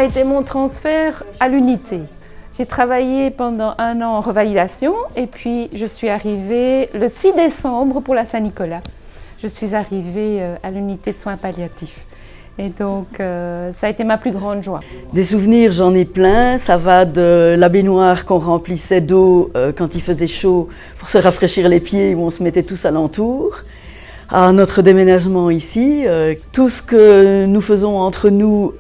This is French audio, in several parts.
a été mon transfert à l'unité. J'ai travaillé pendant 1 an en revalidation et puis je suis arrivée le 6 décembre pour la Saint-Nicolas. Je suis arrivée à l'unité de soins palliatifs. Et donc, ça a été ma plus grande joie. Des souvenirs, j'en ai plein. Ça va de la baignoire qu'on remplissait d'eau quand il faisait chaud pour se rafraîchir les pieds, où on se mettait tous alentour, à notre déménagement ici. Tout ce que nous faisons entre nous,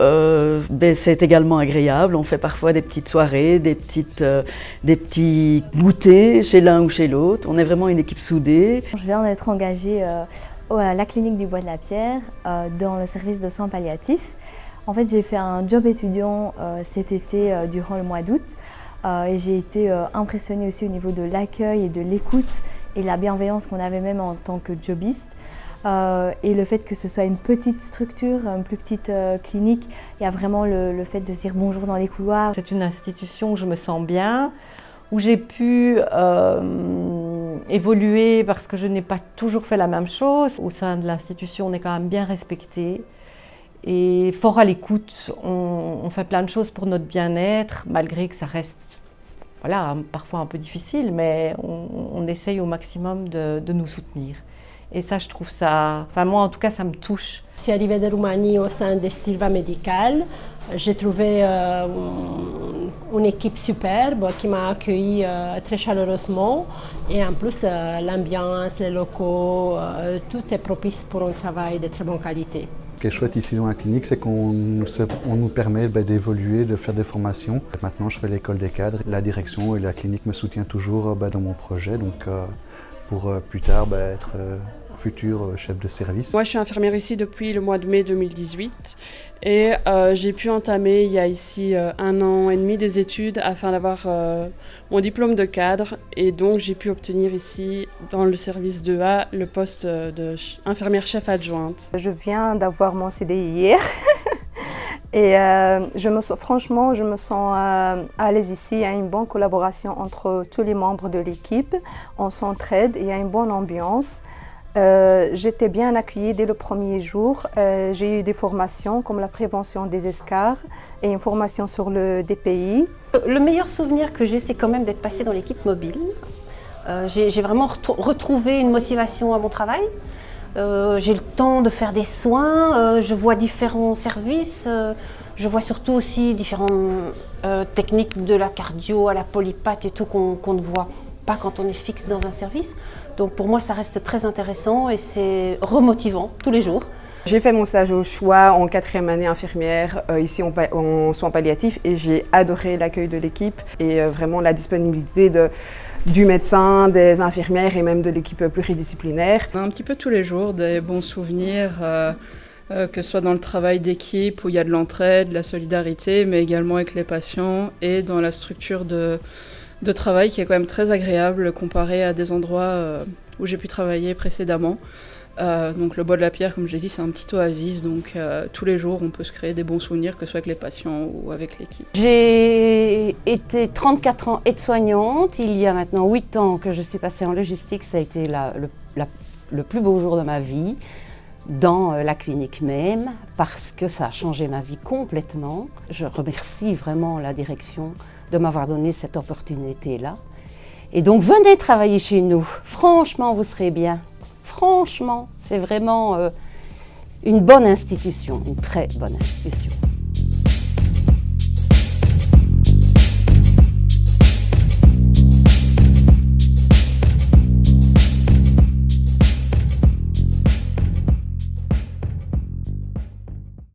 c'est également agréable. On fait parfois des petites soirées, des petits goûters chez l'un ou chez l'autre. On est vraiment une équipe soudée. Je viens d'être engagée à la clinique du Bois de la Pierre dans le service de soins palliatifs. En fait, j'ai fait un job étudiant cet été durant le mois d'août et j'ai été impressionnée aussi au niveau de l'accueil et de l'écoute et la bienveillance qu'on avait même en tant que jobiste. Et le fait que ce soit une petite structure, une plus petite clinique, il y a vraiment le fait de dire bonjour dans les couloirs. C'est une institution où je me sens bien, où j'ai pu évoluer parce que je n'ai pas toujours fait la même chose. Au sein de l'institution, on est quand même bien respecté et fort à l'écoute. On fait plein de choses pour notre bien-être, malgré que ça reste parfois un peu difficile, mais on essaye au maximum de nous soutenir. Et ça, je trouve ça, moi en tout cas, ça me touche. Je suis arrivée de Roumanie au sein de Silva Medical. J'ai trouvé une équipe superbe qui m'a accueillie très chaleureusement. Et en plus, l'ambiance, les locaux, tout est propice pour un travail de très bonne qualité. Ce qui est chouette ici dans la clinique, c'est qu'on nous permet d'évoluer, de faire des formations. Maintenant, je fais l'école des cadres. La direction et la clinique me soutiennent toujours dans mon projet. Donc, pour plus tard être futur chef de service. Moi, je suis infirmière ici depuis le mois de mai 2018 et j'ai pu entamer il y a ici 1 an et demi des études afin d'avoir mon diplôme de cadre et donc j'ai pu obtenir ici dans le service 2A le poste d'infirmière chef adjointe. Je viens d'avoir mon CDI hier et franchement, je me sens à l'aise ici. Il y a une bonne collaboration entre tous les membres de l'équipe, on s'entraide, il y a une bonne ambiance. J'étais bien accueillie dès le premier jour. J'ai eu des formations comme la prévention des escarres et une formation sur le DPI. Le meilleur souvenir que j'ai, c'est quand même d'être passée dans l'équipe mobile. J'ai vraiment retrouvé une motivation à mon travail. J'ai le temps de faire des soins, je vois différents services, je vois surtout aussi différentes techniques de la cardio à la polypath et tout qu'on ne voit pas quand on est fixe dans un service. Donc pour moi, ça reste très intéressant et c'est remotivant tous les jours. J'ai fait mon stage au choix en 4e année infirmière ici en soins palliatifs et j'ai adoré l'accueil de l'équipe et vraiment la disponibilité du médecin, des infirmières et même de l'équipe pluridisciplinaire. On a un petit peu tous les jours des bons souvenirs, que ce soit dans le travail d'équipe où il y a de l'entraide, de la solidarité, mais également avec les patients et dans la structure de travail qui est quand même très agréable comparé à des endroits où j'ai pu travailler précédemment. Donc le Bois de la Pierre, comme je l'ai dit, c'est un petit oasis, donc tous les jours on peut se créer des bons souvenirs, que ce soit avec les patients ou avec l'équipe. J'ai été 34 ans aide-soignante, il y a maintenant 8 ans que je suis passée en logistique, ça a été le plus beau jour de ma vie, dans la clinique même, parce que ça a changé ma vie complètement. Je remercie vraiment la direction de m'avoir donné cette opportunité-là. Et donc venez travailler chez nous, franchement vous serez bien. Franchement, c'est vraiment une bonne institution, une très bonne institution.